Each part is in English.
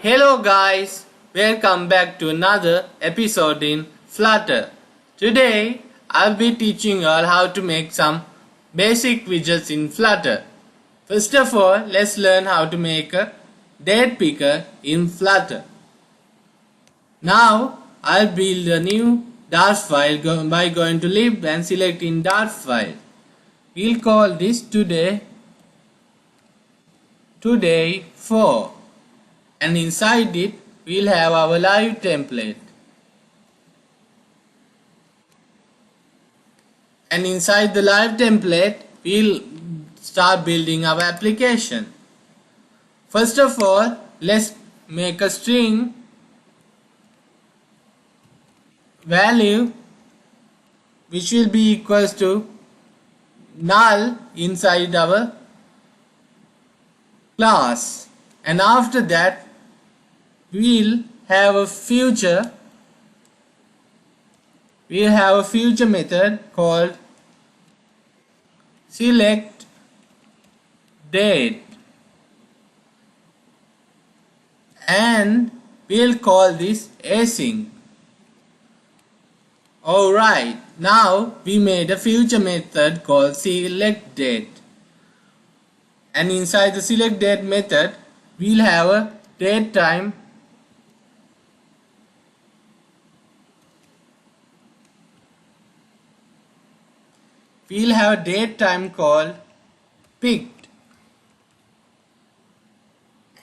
Hello guys, welcome back to another episode in Flutter. Today I'll be teaching you all how to make some basic widgets in Flutter. First of all, let's learn how to make a date picker in Flutter. Now I'll build a new Dart file by going to lib and selecting Dart file. We'll call this today 4. And inside it we'll have our live template, and inside the live template we'll start building our application. First of all, let's make a string value which will be equals to null inside our class, and after that we'll have a future method called select date, and we'll call this async. Alright, now we made a future method called select date, and inside the select date method we'll have a date time called picked,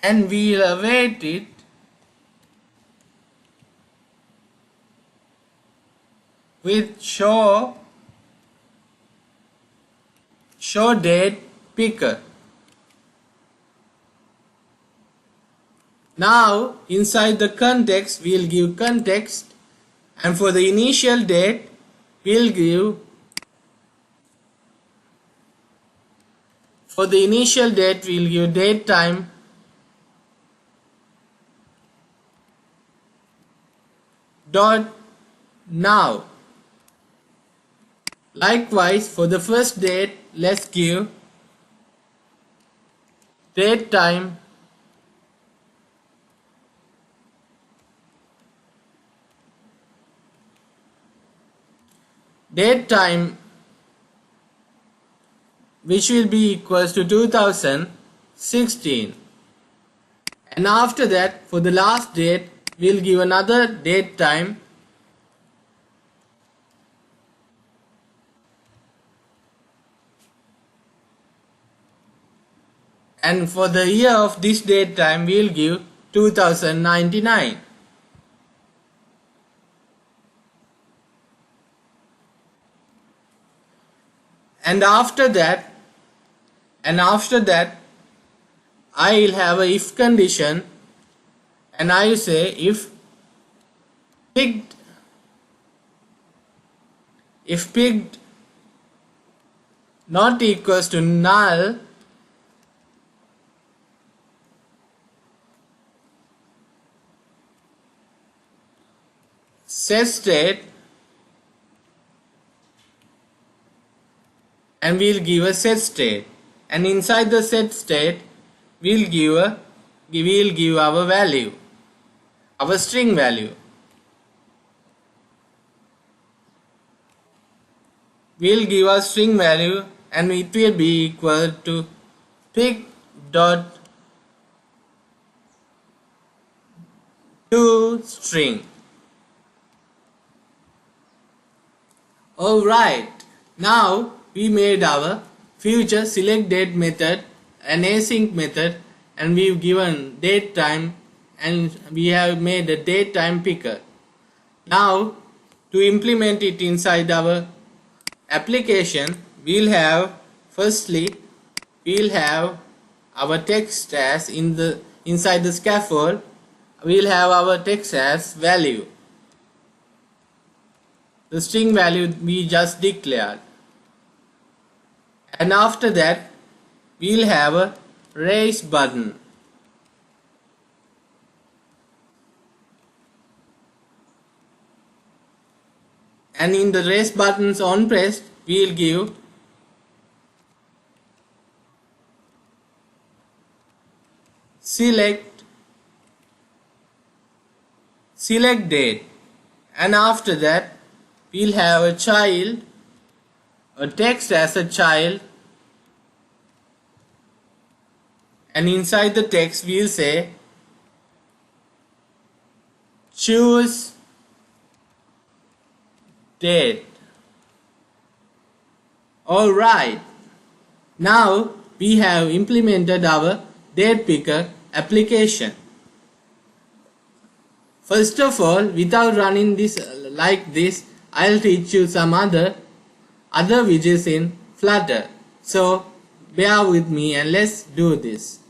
and we'll await it with show date picker. Now inside the context we'll give context, and for the initial date we'll give date time dot now. Likewise, for the first date, let's give date time which will be equals to 2016, and after that for the last date we'll give another date time and for the year of this date time we'll give 2099. And after that I will have a if condition, and I will say if picked not equals to null, set state, and we'll give a set state, and inside the set state we'll give our value, our string value. We'll give a string value, and it will be equal to pick dot to string. Alright, now we made our future select date method, an async method, and we've given date time, and we have made a date time picker. Now to implement it inside our application, we'll have our text as inside the scaffold we'll have our text as value, the string value we just declared, and after that we'll have a raise button, and in the raise buttons on pressed we'll give select select date, and after that we'll have a child, a text as a child, and inside the text we'll say choose date. Alright, now we have implemented our date picker application. First of all, without running this like this, I'll teach you some other widgets in Flutter. So bear with me and let's do this.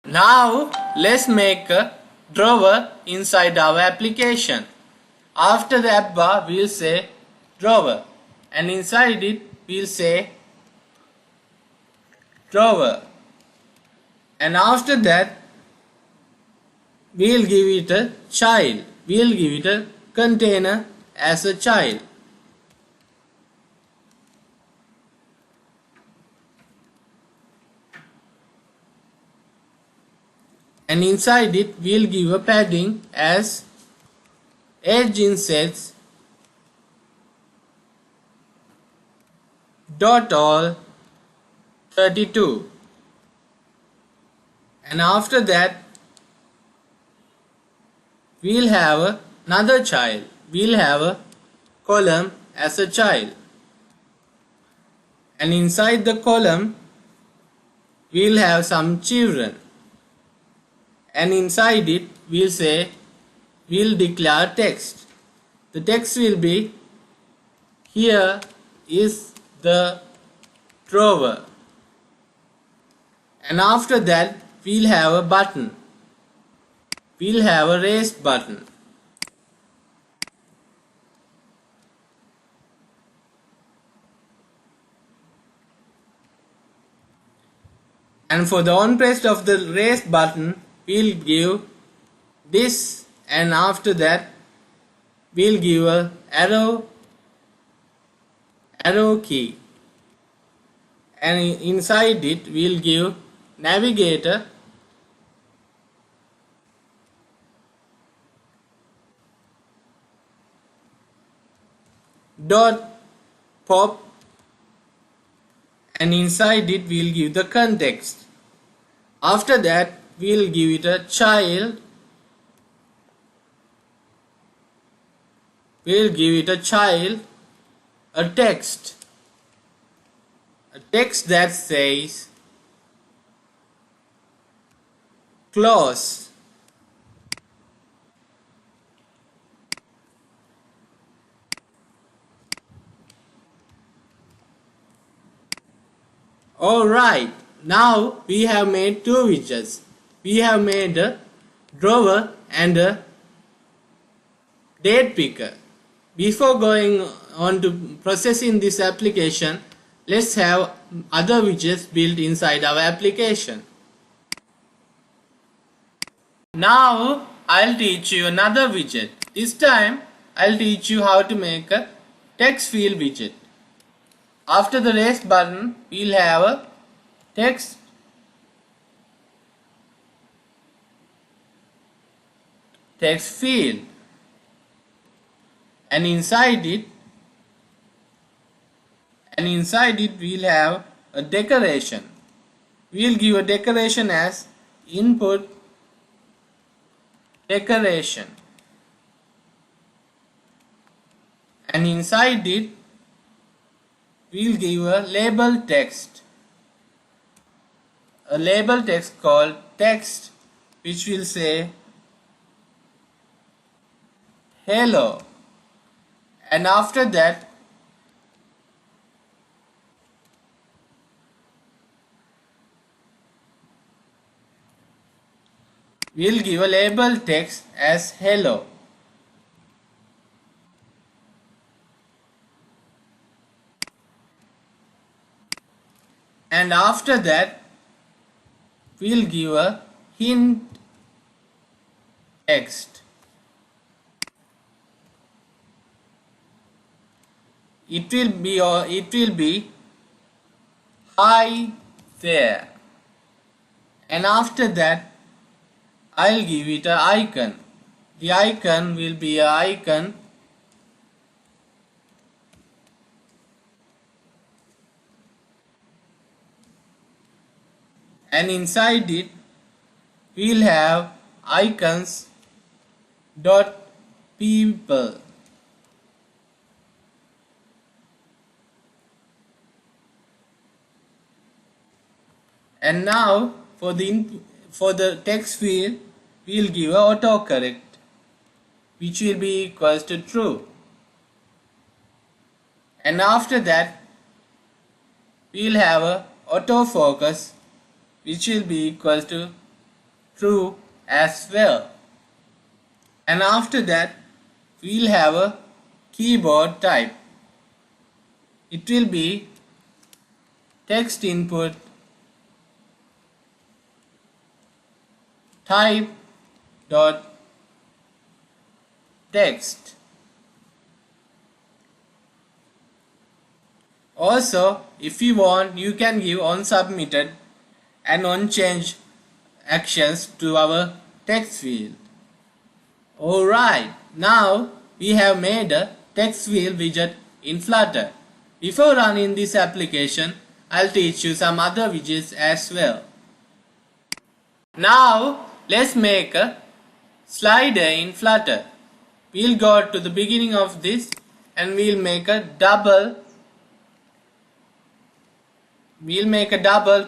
Now let's make a drawer inside our application. After the app bar we'll say drawer, and inside it we'll say drawer, and after that we'll give it a child, we'll give it a container as a child. And inside it we'll give a padding as edge insets dot all 32, and after that we'll have another child, we'll have a column as a child, and inside the column we'll have some children, and inside it we'll declare text. The text will be here is the drawer, and after that we'll have a button, we'll have a raised button, and for the on press of the raised button we'll give this, and after that we'll give a arrow key, and inside it we'll give navigator dot pop, and inside it we'll give the context. After that we'll give it a child, a text that says close. Alright, now we have made two widgets. We have made a drawer and a date picker. Before going on to processing this application, let's have other widgets built inside our application. Now I'll teach you another widget. This time I'll teach you how to make a Textfield widget. After the raised button we'll have a text field, and inside it we'll have a decoration. We'll give a decoration as input decoration, and inside it we'll give a label text called text, which will say hello, and after that we'll give a label text as hello, and after that we'll give a hint text. It will be hi there, and after that I'll give it an icon. the icon will be an icon, and inside it we'll have icons dot people. And now for the text field we'll give a autocorrect, which will be equals to true. And after that we'll have a autofocus, which will be equals to true as well. And after that we'll have a keyboard type. It will be text input type dot text. Also, if you want, you can give onSubmitted and onChange actions to our text field. Alright, now we have made a text field widget in Flutter. Before running this application, I'll teach you some other widgets as well. Now let's make a slider in Flutter. We'll go to the beginning of this and we'll make a double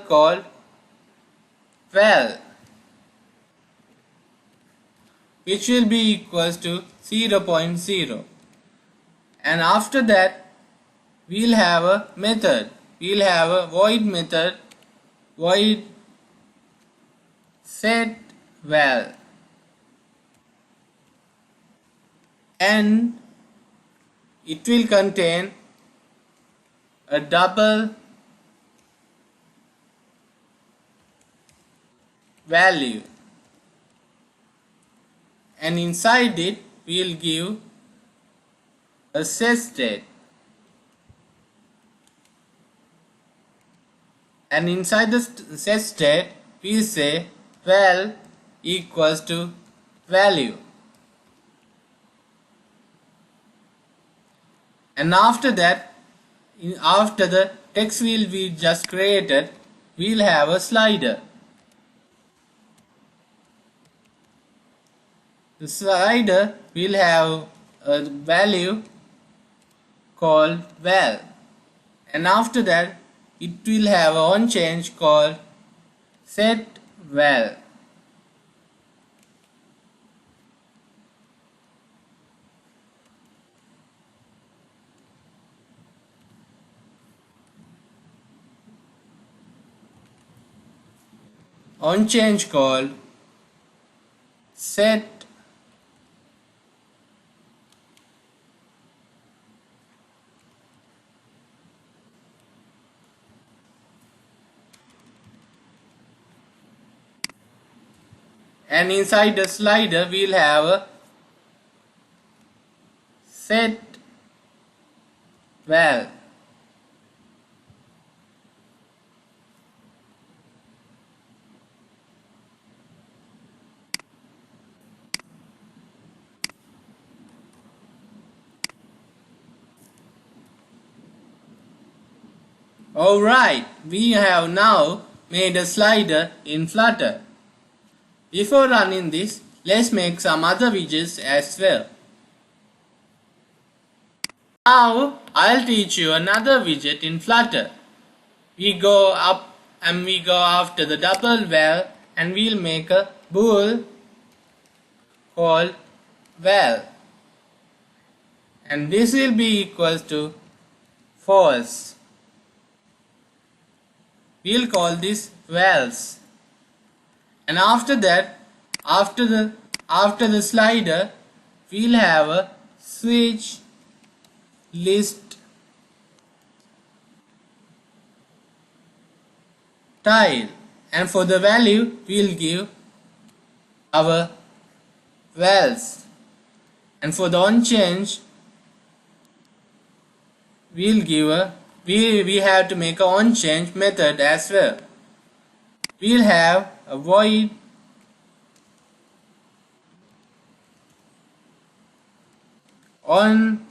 called well, which will be equals to 0.0. And after that we'll have a method. We'll have a void method, void set val, and it will contain a double value, and inside it we'll give a set state, and inside the set state we say val equals to value. And after that, after the text field we just created, we'll have a slider. The slider will have a value called val, and after that it will have a onChange called set val. OnChange called set and inside the slider we'll have a set val. Alright, we have now made a slider in Flutter. Before running this, let's make some other widgets as well. Now I'll teach you another widget in Flutter. We go up and we go after the double val, and we'll make a bool called val, and this will be equals to false. We'll call this vals, and after that, after the slider we'll have a switch list tile, and for the value we'll give our vals, and for the onChange we'll give a we have to make a onChange method as well. We'll have a void on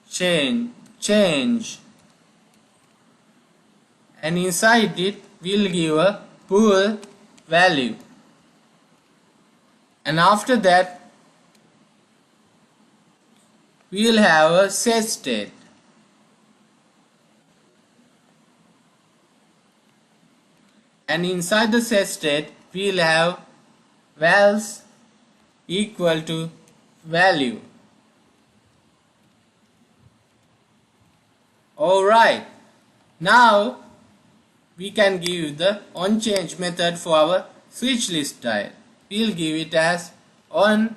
change, and inside it we'll give a bool value, and after that we'll have a set state, and inside the set state we'll have vals equal to value. Alright, now we can give the onChange method for our switch list style. We'll give it as on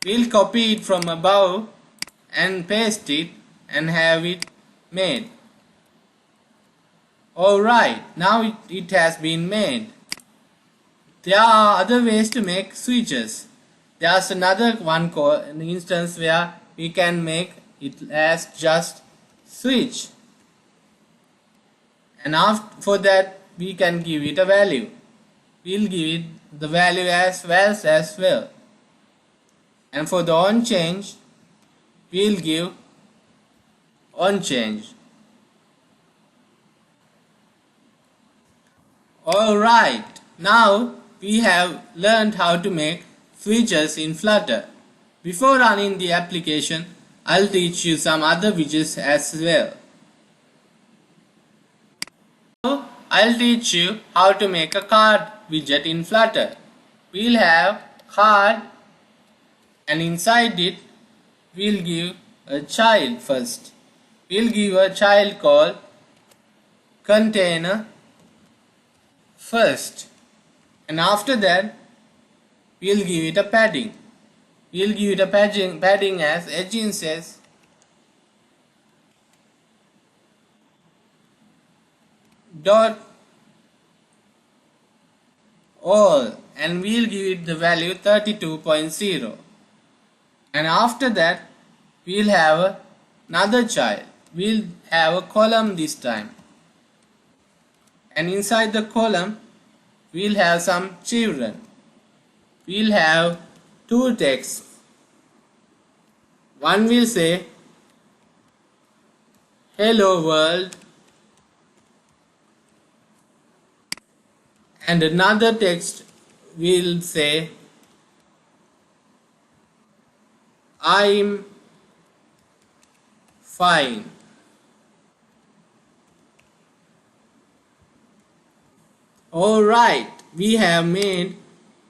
we'll copy it from above and paste it and have it made. Alright, now it has been made. There are other ways to make switches. There's another an instance where we can make it as just switch, and for that we can give it a value. We'll give it the value as vals as well, and for the onChange we'll give onChange. Alright, now we have learned how to make switches in Flutter. Before running the application, I'll teach you some other widgets as well. So, I'll teach you how to make a card widget in Flutter. We'll have card, and inside it we'll give a child first. We'll give a child called container first, and after that we'll give it a padding. We'll give it a padding as edging says dot all, and we'll give it the value 32.0, and after that we'll have another child. We'll have a column this time, and inside the column we'll have some children. We'll have two texts. One will say hello world, and another text will say I'm fine. Alright, we have made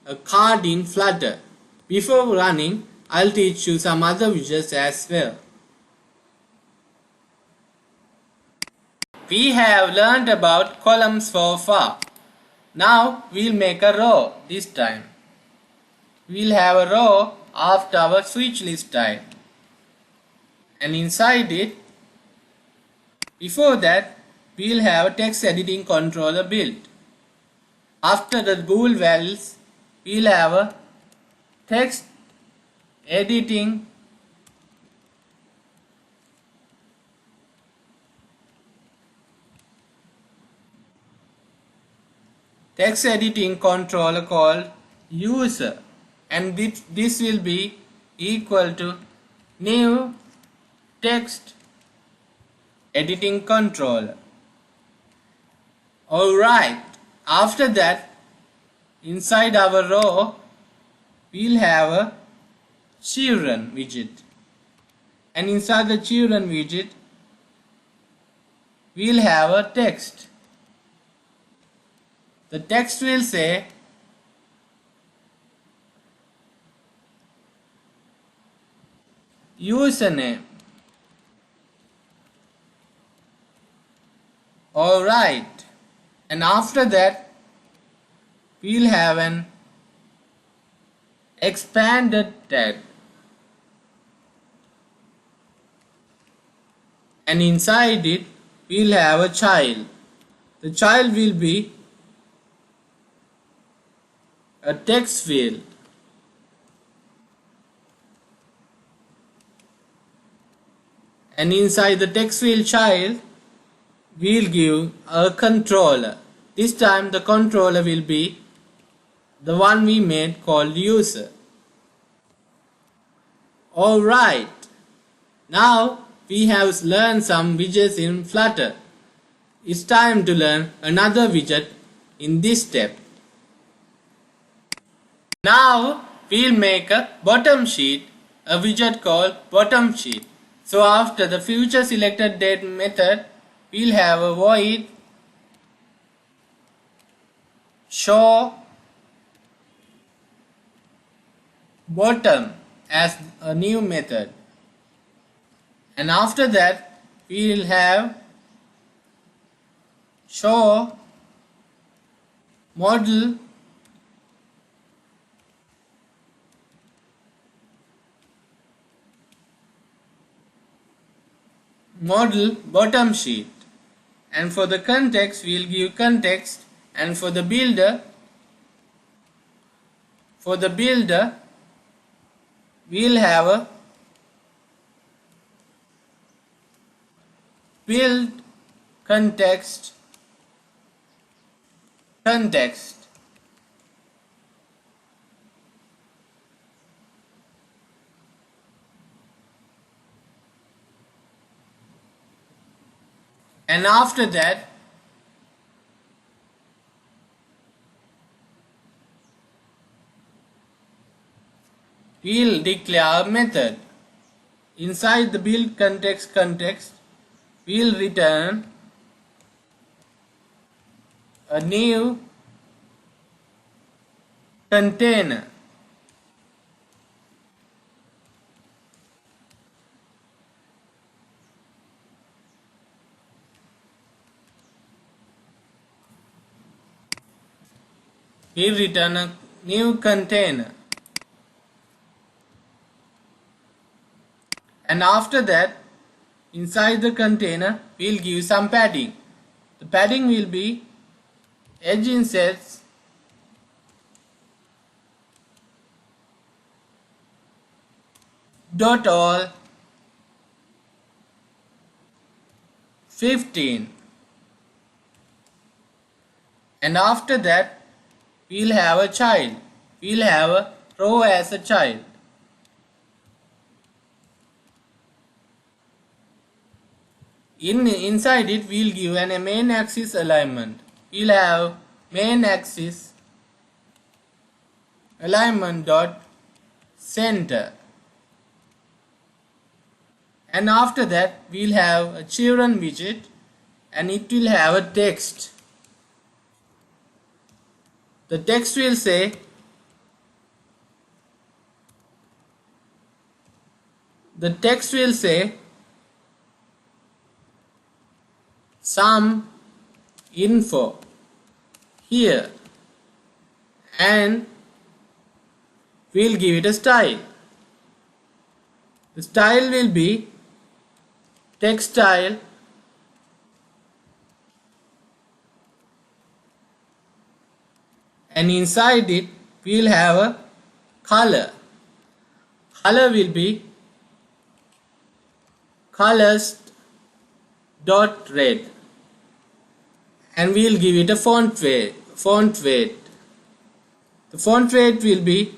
a card in Flutter. Before running, I'll teach you some other widgets as well. We have learned about columns so far. Now we'll make a row this time. We'll have a row after our switch list type, and inside it, before that, we'll have a text editing controller built. After the bool values, we'll have a text editing controller called user, and this will be equal to new text editing controller. Alright, after that, inside our row we'll have a children widget, and inside the children widget we'll have a text. The text will say username. Alright, and after that we'll have an expanded tag, and inside it we'll have a child. The child will be a text field, and inside the text field child we'll give a controller. This time the controller will be the one we made called user. Alright, now we have learned some widgets in Flutter. It's time to learn another widget in this step. Now we'll make a bottom sheet, a widget called Bottomsheet. So after the future selected date method, we'll have a void show bottom as a new method, and after that we'll have show model bottom sheet, and for the context we'll give context, and for the builder we'll have a build context, and after that we'll declare a method. Inside the build context we'll return a new container. We'll return a new container, and after that inside the container we'll give some padding. The padding will be edge insets dot all 15, and after that we'll have a child. We'll have a row as a child. Inside it we'll give a main axis alignment. We'll have main axis alignment dot center, and after that we'll have a children widget, and it will have a text. The text will say some info here, and we'll give it a style. The style will be text style, and inside it we'll have a color. Color will be colors dot red, and we'll give it a font weight. The font weight will be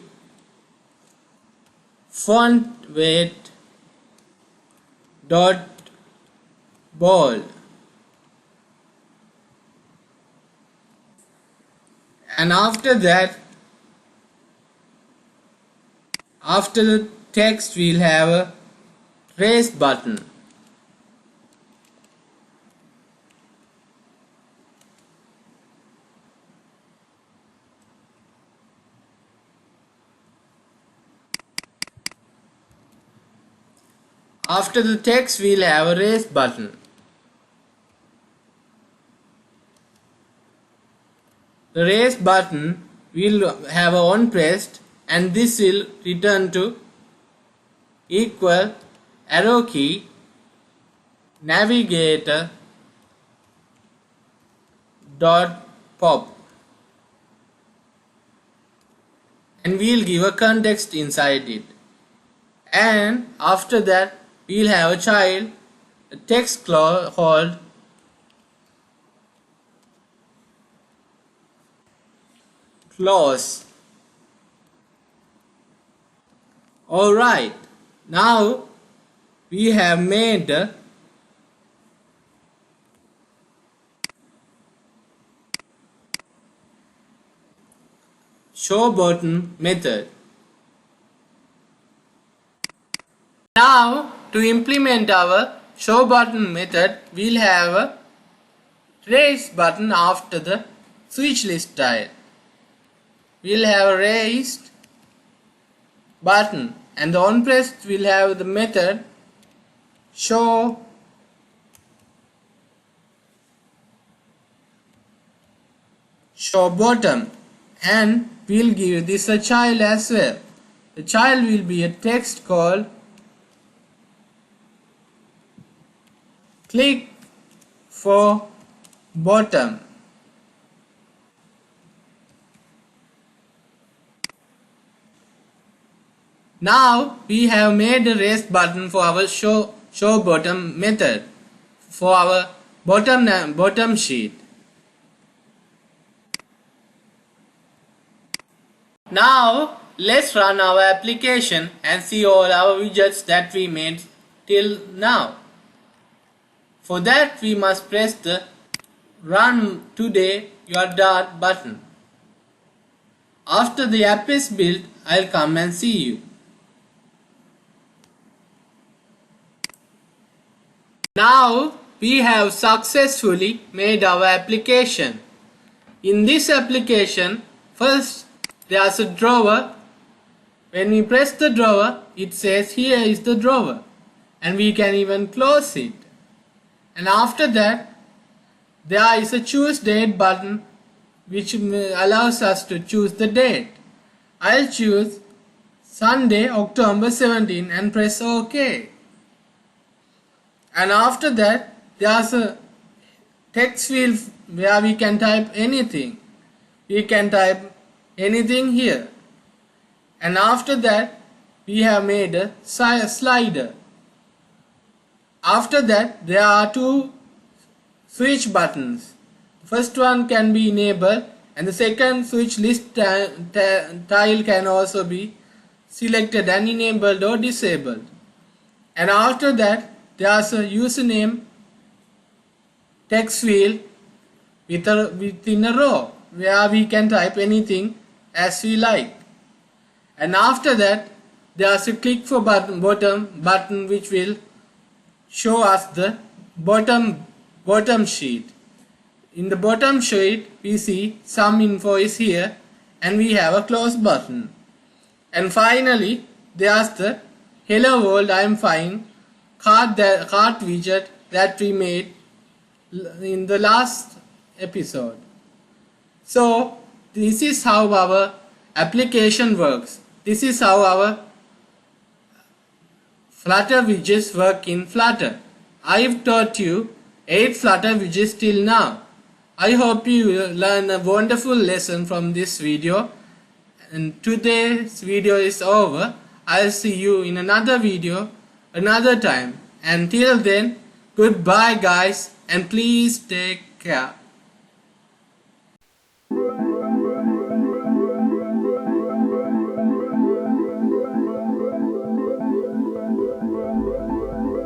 font weight dot bold, and after that, after the text we'll have a raise button. After the text we'll have a raise button. The raise button will have a on pressed, and this will return to equal arrow key navigator dot pop, and we'll give a context inside it, and after that we'll have a child, a text called clause, Alright, now we have made the show button method. Now to implement our show button method, we'll have a raise button after the switch list tile. We'll have a raised button, and the on pressed will have the method show bottom, and we'll give this a child as well. The child will be a text called click for bottom. Now we have made a raised button for our show bottom method for our bottom sheet. Now let's run our application and see all our widgets that we made till now. For that we must press the run today your dart button. After the app is built, I'll come and see you. Now we have successfully made our application. In this application, first there's a drawer. When we press the drawer, it says here is the drawer, and we can even close it. And after that, there is a choose date button which allows us to choose the date. I'll choose Sunday, October 17 and press OK. And after that, there's a text field where we can type anything. We can type anything here. And after that, we have made a slider. After that, there are two switch buttons. First one can be enabled, and the second switch list tile can also be selected and enabled or disabled. And after that, there's a username text field within a row where we can type anything as we like. And after that, there's a click for bottom button which will show us the bottom sheet. In the bottom sheet, we see some info is here, and we have a close button. And finally, there's the hello world I'm fine card widget that we made in the last episode. So this is how our application works. This is how our Flutter widgets work in Flutter. I've taught you 8 Flutter widgets till now. I hope you learn a wonderful lesson from this video. And today's video is over. I'll see you in another video another time. Until then, goodbye guys, and please take care.